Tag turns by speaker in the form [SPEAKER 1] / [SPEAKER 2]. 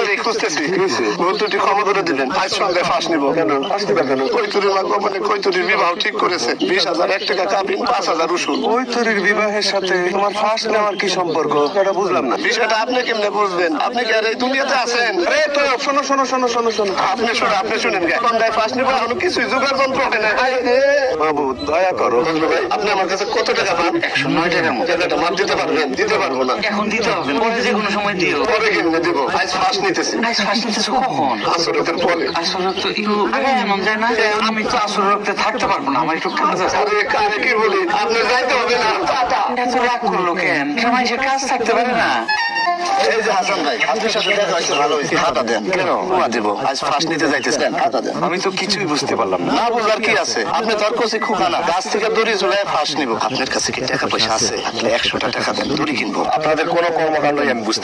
[SPEAKER 1] ধরে খুঁজতেছি বহুত দুটি ক্ষমা করে দিলেন আজ সন্ধ্যায় ফাঁস নিবো কেন ফাঁস নিবা কেন কৈতুরী মা মানে কৈতুরীর বিবাহ ঠিক করেছে 20,000 টাকা কাবিন 5,000 উসুল কৈতুরীর বিবাহের সাথে তোমার ফাঁস নেওয়ার কি সম্পর্ক এটা বুঝলাম না বিষয়টা আপনি কেমনে বুঝবেন আপনি কি আর এই দুনিয়াতে আছেন আরে তো শোনো শোনো শোনো শোনো শোনো আপনি শুনেন সন্ধ্যায় ফাঁস নিবো এখনো কিছুই জোগাড় যন্ত্র ওঠে না বাবু দয়া করো আপনি আমার কাছে কত টাকা পান 109 টাকার মতো টাকাটা মাপ দিতে পারবেন দিতে পারবো না এখন দিতে হবে পরে যে কোনো সময় দিও পরে কেমনে দিব আজ ফাঁস নিতেছি আজ ফাঁস নিতেছো কখন আসরের পরে আসরে তো একটু আগে এমন যায় না আমি তো আসরে থাকতে পারবো না আমার একটু কাজ আছে আরে কারে কি বলি আপনি যাইতে হবে না এত রাগ করলো কেন সময় সে কাজ থাকতে পারে না এই যে হাসান ভাই আপনার সাথে দেখা হয়েছে ভালো হয়েছে হাতা দেন কেন মা দিব আজ ফাঁস নিতে যাইতেছেন হাতা দেন আমি তো কিছুই বুঝতে পারলাম না বুঝার কি আছে আপনি তোর কাছে খুকানা গাছ থেকে দড়ি ঝুলায় ফাঁস নিব আপনার কাছে কি টাকা পয়সা আছে আপনি 100 টাকা দেন দড়ি কিনবো আপনাদের কোনো কর্মকাণ্ডই আমি বুঝতে